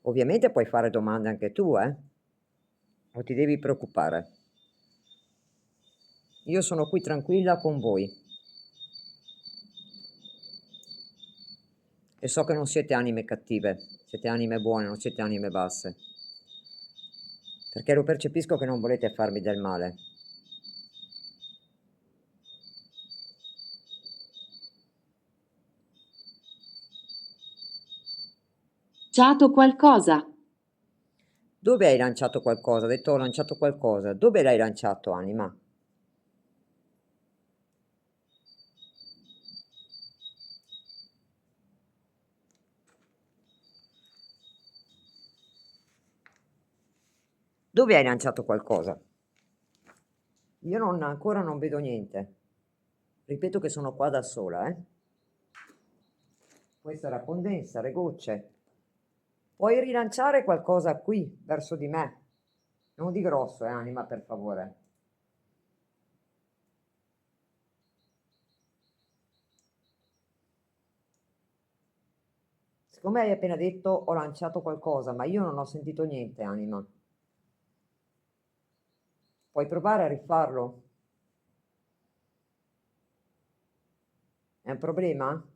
Speaker 1: Ovviamente puoi fare domande anche tu, Non ti devi preoccupare. Io sono qui tranquilla con voi. E so che non siete anime cattive, siete anime buone, non siete anime basse. Perché lo percepisco che non volete farmi del male.
Speaker 2: Lanciato qualcosa.
Speaker 1: Dove hai lanciato qualcosa? Ha detto ho lanciato qualcosa. Dove l'hai lanciato, Anima? Dove hai lanciato qualcosa? Io ancora non vedo niente. Ripeto che sono qua da sola, Questa è la condensa, le gocce. Puoi rilanciare qualcosa qui, verso di me. Non di grosso, Anima, per favore. Siccome hai appena detto ho lanciato qualcosa, ma io non ho sentito niente, Anima. Puoi provare a rifarlo? È un problema?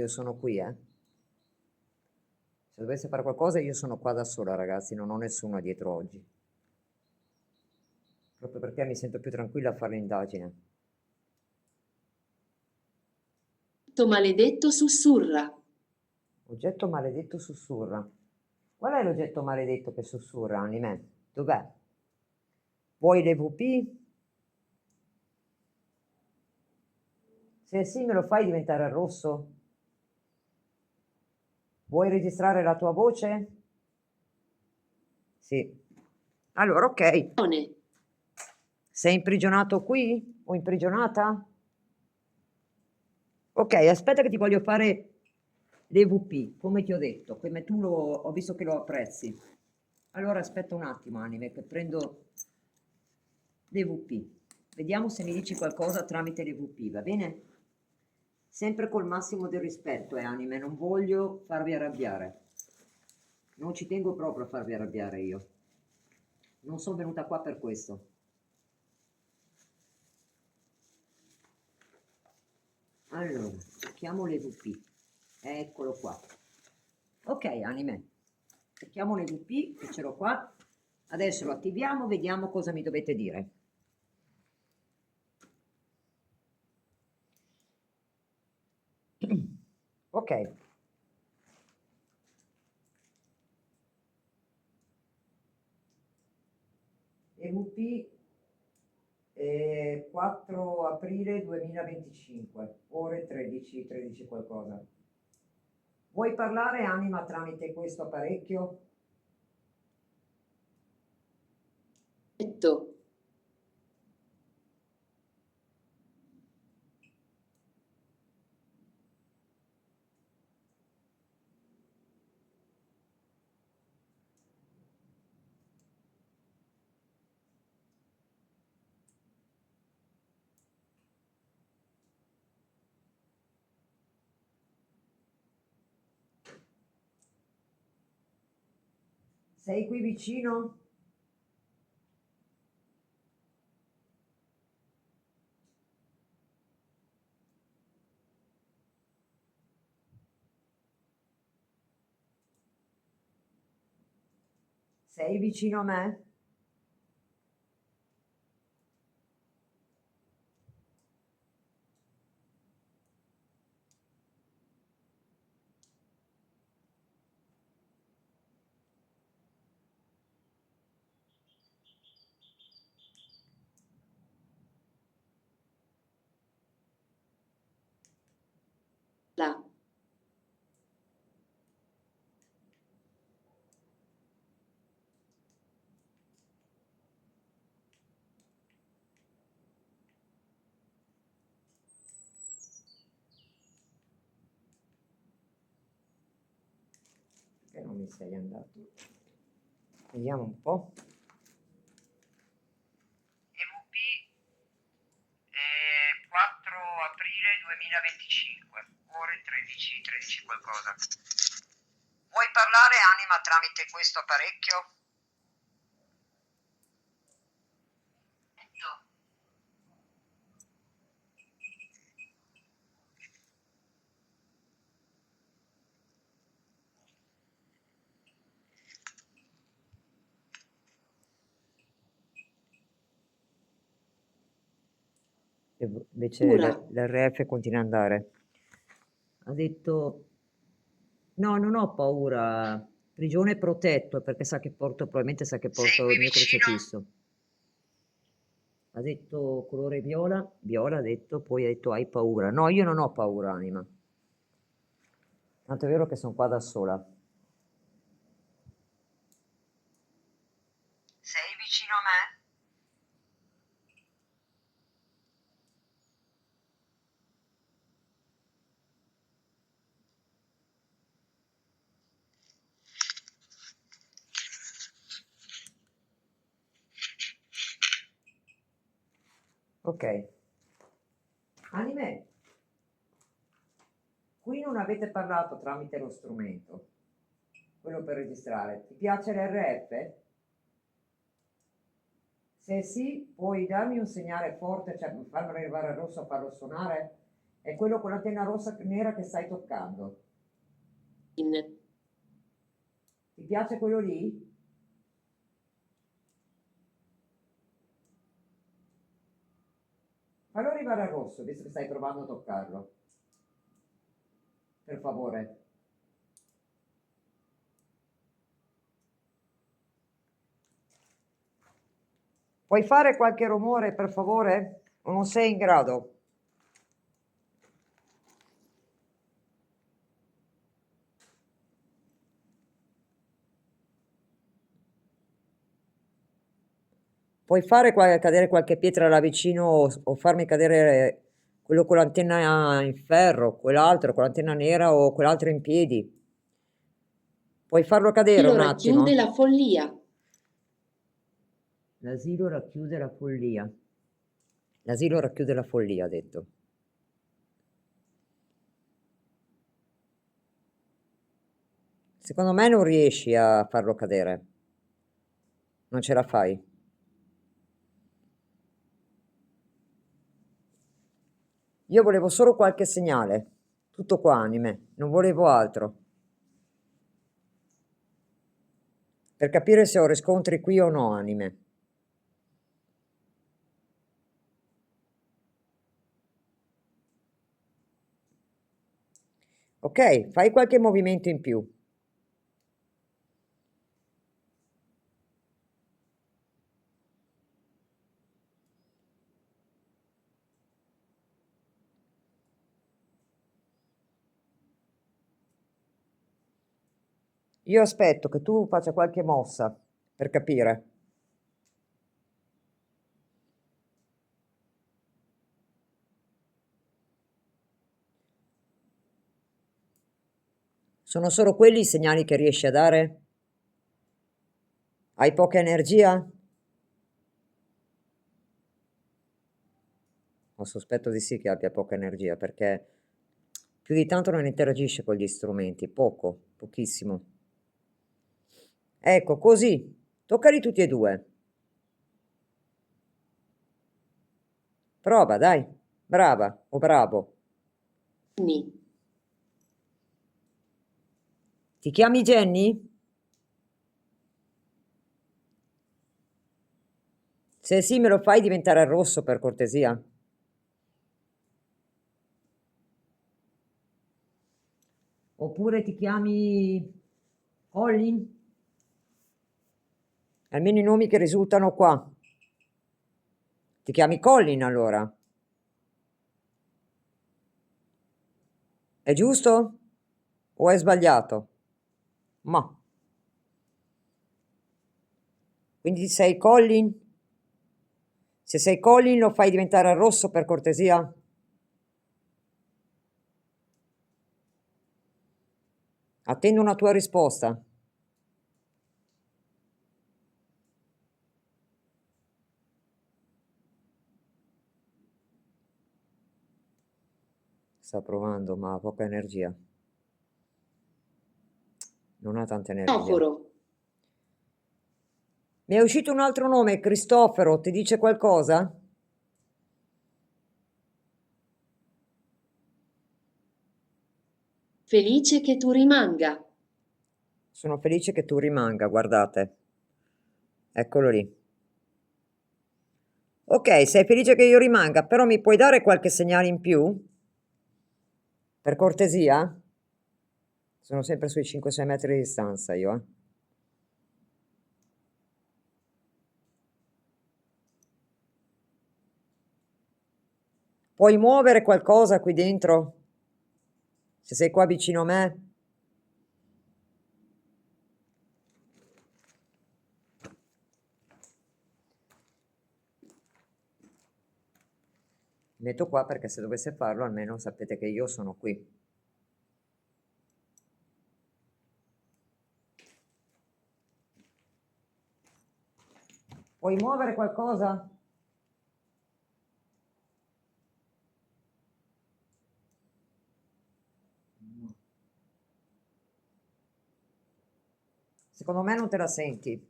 Speaker 1: io sono qui, eh. Se dovesse fare qualcosa io sono qua da sola, ragazzi, non ho nessuno dietro oggi. Proprio perché mi sento più tranquilla a fare l'indagine.
Speaker 2: Maledetto sussurra.
Speaker 1: Oggetto maledetto sussurra. Qual è l'oggetto maledetto che sussurra, Anime? Dov'è? Vuoi l'EVP? Se sì, me lo fai diventare rosso? Vuoi registrare la tua voce? Sì. Allora, ok.
Speaker 2: One.
Speaker 1: Sei imprigionato qui o imprigionata? Ok, aspetta che ti voglio fare l'EVP, come ti ho detto, come tu ho visto che lo apprezzi. Allora aspetta un attimo, Anime, che prendo l'EVP. Vediamo se mi dici qualcosa tramite l'EVP, va bene? Sempre col massimo del rispetto, Anime, non voglio farvi arrabbiare. Non ci tengo proprio a farvi arrabbiare io. Non sono venuta qua per questo. Allora, cerchiamo l'EVP. Eccolo qua. Ok, Anime. Cerchiamo l'EVP, che ce l'ho qua. Adesso lo attiviamo, vediamo cosa mi dovete dire. Ok. EVP 4 aprile 2025, ore 13, 13 qualcosa. Vuoi parlare, Anima, tramite questo apparecchio?
Speaker 2: Letto.
Speaker 1: Sei qui vicino? Sei vicino a me?
Speaker 2: Là.
Speaker 1: Perché non mi sei andato? Vediamo un po'. EVP 4 aprile 2025, ore 13, 13 qualcosa. Vuoi parlare, Anima, tramite questo apparecchio? Invece
Speaker 2: Ura.
Speaker 1: l'RF continua ad andare. Ha detto, no, non ho paura, prigione protetto, perché sa che porto, probabilmente sa che porto il mio crocifisso. Ha detto colore viola, viola ha detto, poi ha detto hai paura. No, io non ho paura, Anima. Tanto è vero che sono qua da sola. Sei vicino a me? Ok. Anime, qui non avete parlato tramite lo strumento, quello per registrare. Ti piace l'RF? Se sì, puoi darmi un segnale forte, cioè farlo arrivare al rosso, farlo suonare? È quello con l'antenna rossa e nera che stai toccando.
Speaker 2: in,
Speaker 1: Ti piace quello lì? Fallo arrivare al rosso, visto che stai provando a toccarlo. Per favore. Puoi fare qualche rumore, per favore? O non sei in grado? Puoi fare cadere qualche pietra là vicino o farmi cadere quello con l'antenna in ferro, quell'altro con l'antenna nera o quell'altro in piedi. Puoi farlo cadere
Speaker 2: lo
Speaker 1: un
Speaker 2: racchiude
Speaker 1: attimo?
Speaker 2: la follia.
Speaker 1: L'asilo racchiude la follia. L'asilo racchiude la follia, ha detto. Secondo me non riesci a farlo cadere. Non ce la fai. Io volevo solo qualche segnale. Tutto qua, anime. Non volevo altro. Per capire se ho riscontri qui o no, anime. Ok, fai qualche movimento in più. Io aspetto che tu faccia qualche mossa per capire. Sono solo quelli i segnali che riesci a dare? Hai poca energia? Ho sospetto di sì che abbia poca energia perché più di tanto non interagisce con gli strumenti, poco, pochissimo. Ecco, così, toccali tutti e due. Prova, dai, brava o bravo.
Speaker 2: Ni.
Speaker 1: Ti chiami Jenny? Se sì, me lo fai diventare rosso per cortesia. Oppure ti chiami Colin? Almeno i nomi che risultano qua. Ti chiami Colin allora? È giusto? O è sbagliato? Ma. Quindi sei Colin? Se sei Colin lo fai diventare rosso per cortesia? Attendo una tua risposta. Sta provando, ma ha poca energia. Non ha tanta energia.
Speaker 2: Cristoforo.
Speaker 1: Mi è uscito un altro nome, Cristoforo, ti dice qualcosa?
Speaker 2: Felice che tu rimanga.
Speaker 1: Sono felice che tu rimanga, guardate. Eccolo lì. Ok, sei felice che io rimanga, però mi puoi dare qualche segnale in più? Per cortesia? Sono sempre sui 5-6 metri di distanza io, eh. Puoi muovere qualcosa qui dentro? Se sei qua vicino a me? Mi metto qua perché se dovesse farlo almeno sapete che io sono qui. Puoi muovere qualcosa? Secondo me non te la senti.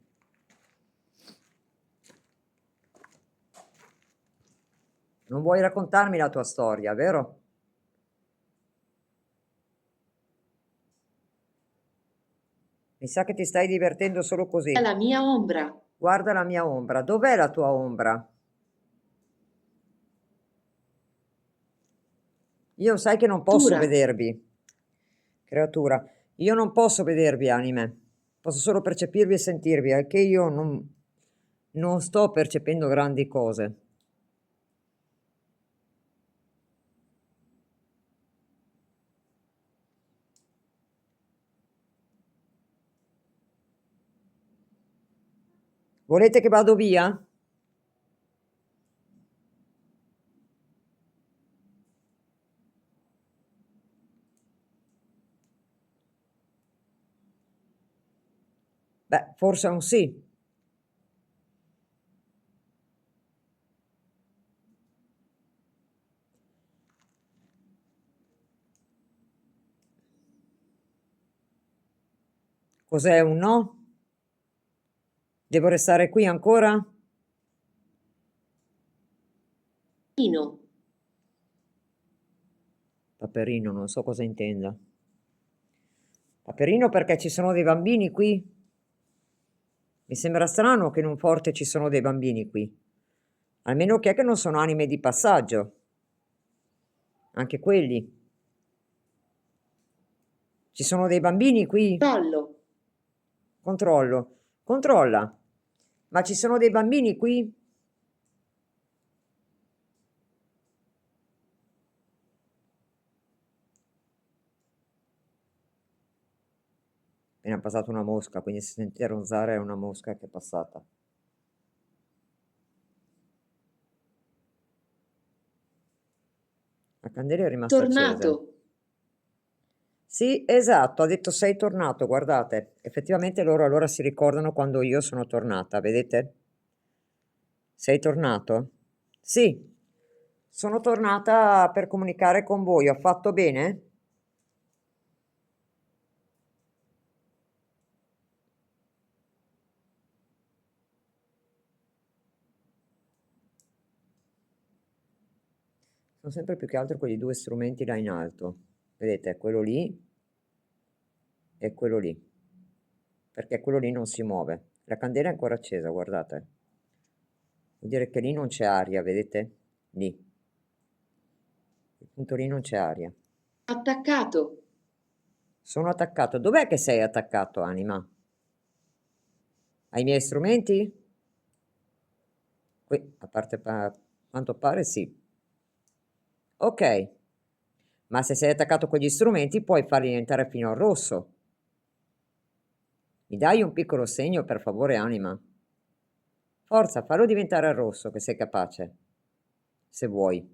Speaker 1: Non vuoi raccontarmi la tua storia, vero? Mi sa che ti stai divertendo solo così.
Speaker 2: la mia ombra.
Speaker 1: Guarda la mia ombra. Dov'è la tua ombra? Io sai che non posso
Speaker 2: Creatura.
Speaker 1: vedervi, creatura. Io non posso vedervi, anime. Posso solo percepirvi e sentirvi, è che io non sto percependo grandi cose. Volete che vado via? Beh, forse un sì. Cos'è un no? Devo restare qui ancora?
Speaker 2: Pino.
Speaker 1: Paperino, non so cosa intenda. Paperino perché ci sono dei bambini qui? Mi sembra strano che in un forte ci sono dei bambini qui. Almeno che non sono anime di passaggio. Anche quelli. Ci sono dei bambini qui?
Speaker 2: Trollo.
Speaker 1: Controllo. Controlla. Ma ci sono dei bambini qui? Appena passata una mosca, quindi se sentite ronzare è una mosca che è passata. La candela è rimasta accesa.
Speaker 2: Tornato.
Speaker 1: Sì, esatto, ha detto sei tornato, guardate. Effettivamente loro allora si ricordano quando io sono tornata, vedete? Sei tornato? Sì, sono tornata per comunicare con voi, ho fatto bene? Sono sempre più che altro quegli due strumenti là in alto. Vedete, quello lì e quello lì. Perché quello lì non si muove. La candela è ancora accesa, guardate. Vuol dire che lì non c'è aria, vedete? Lì. Il punto lì non c'è aria.
Speaker 2: Attaccato.
Speaker 1: Sono attaccato. Dov'è che sei attaccato, anima? Ai miei strumenti? Qui, a parte quanto pare sì. Ok. Ma se sei attaccato con gli strumenti puoi farli diventare fino al rosso. Mi dai un piccolo segno, per favore, anima? Forza, fallo diventare al rosso, che sei capace. Se vuoi.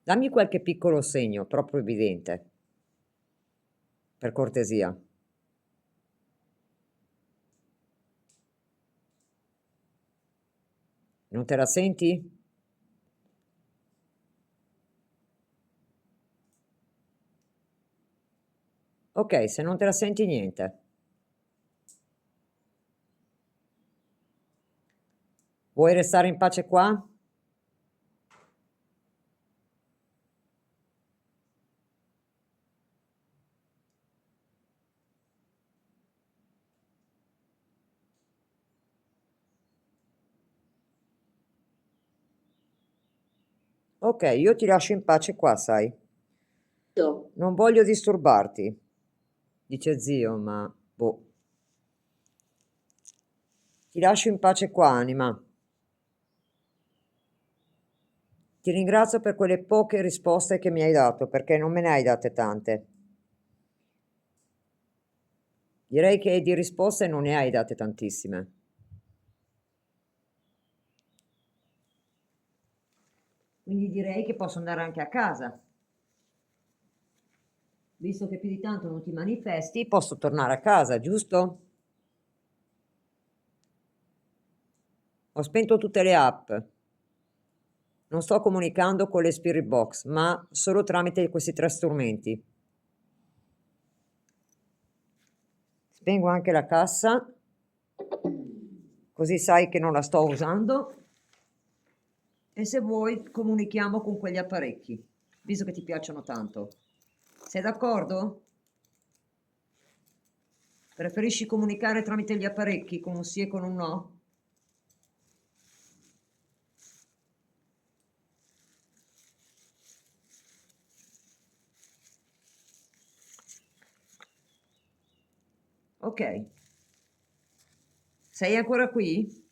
Speaker 1: Dammi qualche piccolo segno, proprio evidente. Per cortesia. Non te la senti? Ok, se non te la senti niente. Vuoi restare in pace qua? Ok, io ti lascio in pace qua, sai.
Speaker 2: Io.
Speaker 1: Non voglio disturbarti, dice zio, ma boh. Ti lascio in pace qua, anima. Ti ringrazio per quelle poche risposte che mi hai dato, perché non me ne hai date tante. Direi che di risposte non ne hai date tantissime. Quindi direi che posso andare anche a casa. Visto che più di tanto non ti manifesti, posso tornare a casa, giusto? Ho spento tutte le app. Non sto comunicando con le Spirit Box, ma solo tramite questi tre strumenti. Spengo anche la cassa, così sai che non la sto usando. E se vuoi comunichiamo con quegli apparecchi, visto che ti piacciono tanto. Sei d'accordo? Preferisci comunicare tramite gli apparecchi con un sì e con un no? Ok. Sei ancora qui?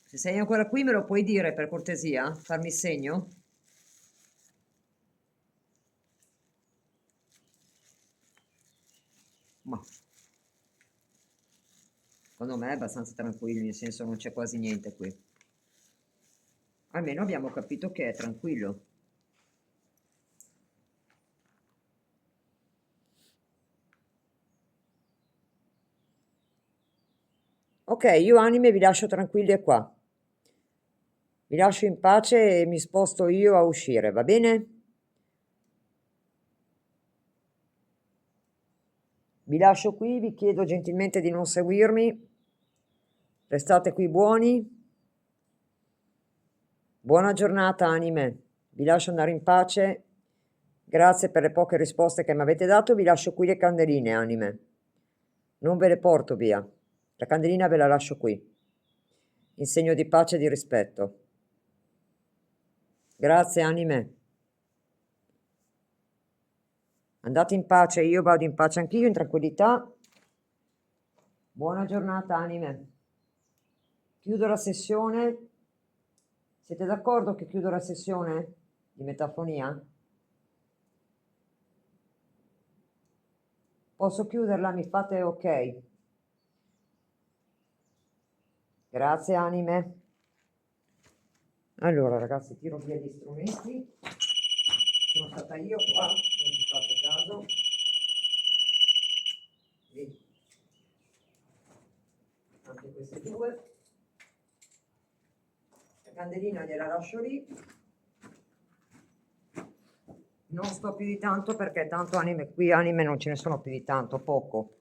Speaker 1: Se sei ancora qui me lo puoi dire per cortesia? Farmi segno? Ma secondo me è abbastanza tranquillo, nel senso non c'è quasi niente qui. Almeno abbiamo capito che è tranquillo. Ok, io anime vi lascio tranquilli qua. Vi lascio in pace e mi sposto io a uscire, va bene? Vi lascio qui, vi chiedo gentilmente di non seguirmi. Restate qui buoni. Buona giornata, anime. Vi lascio andare in pace. Grazie per le poche risposte che mi avete dato. Vi lascio qui le candeline, anime. Non ve le porto via. La candelina ve la lascio qui, in segno di pace e di rispetto. Grazie, anime. Andate in pace, io vado in pace anch'io, in tranquillità. Buona giornata, anime. Chiudo la sessione. Siete d'accordo che chiudo la sessione di metafonia? Posso chiuderla? Mi fate ok? Grazie, anime. Allora, ragazzi, tiro via gli strumenti. Sono stata io qua, non ci fate caso. Lì. Anche queste due. La candelina gliela lascio lì. Non sto più di tanto perché tanto anime qui, anime non ce ne sono più di tanto, poco.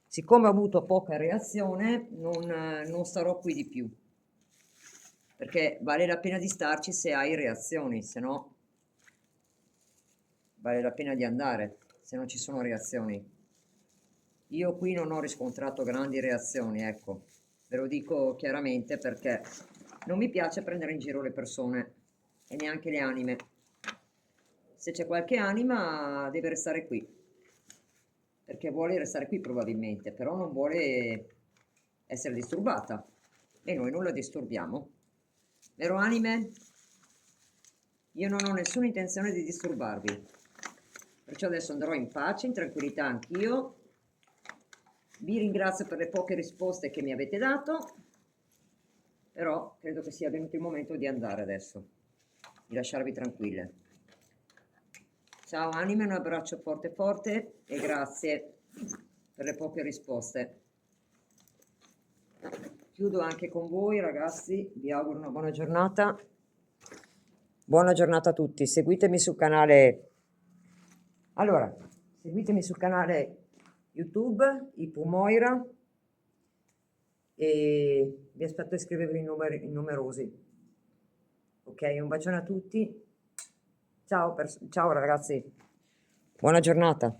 Speaker 1: Siccome ho avuto poca reazione, non starò qui di più. Perché vale la pena di starci se hai reazioni, se no vale la pena di andare, se non ci sono reazioni. Io qui non ho riscontrato grandi reazioni, ecco, ve lo dico chiaramente perché non mi piace prendere in giro le persone e neanche le anime. Se c'è qualche anima deve restare qui, perché vuole restare qui probabilmente, però non vuole essere disturbata e noi non la disturbiamo. Vero anime? Io non ho nessuna intenzione di disturbarvi, perciò adesso andrò in pace, in tranquillità anch'io. Vi ringrazio per le poche risposte che mi avete dato, però credo che sia venuto il momento di andare adesso, di lasciarvi tranquille. Ciao anime, un abbraccio forte forte e grazie per le poche risposte. Chiudo anche con voi ragazzi, vi auguro una buona giornata. Buona giornata a tutti, seguitemi sul canale. Allora, seguitemi sul canale YouTube, Ipu Moira, e vi aspetto a iscrivervi in numerosi. Ok, un bacione a tutti. Ciao, ciao ragazzi, buona giornata.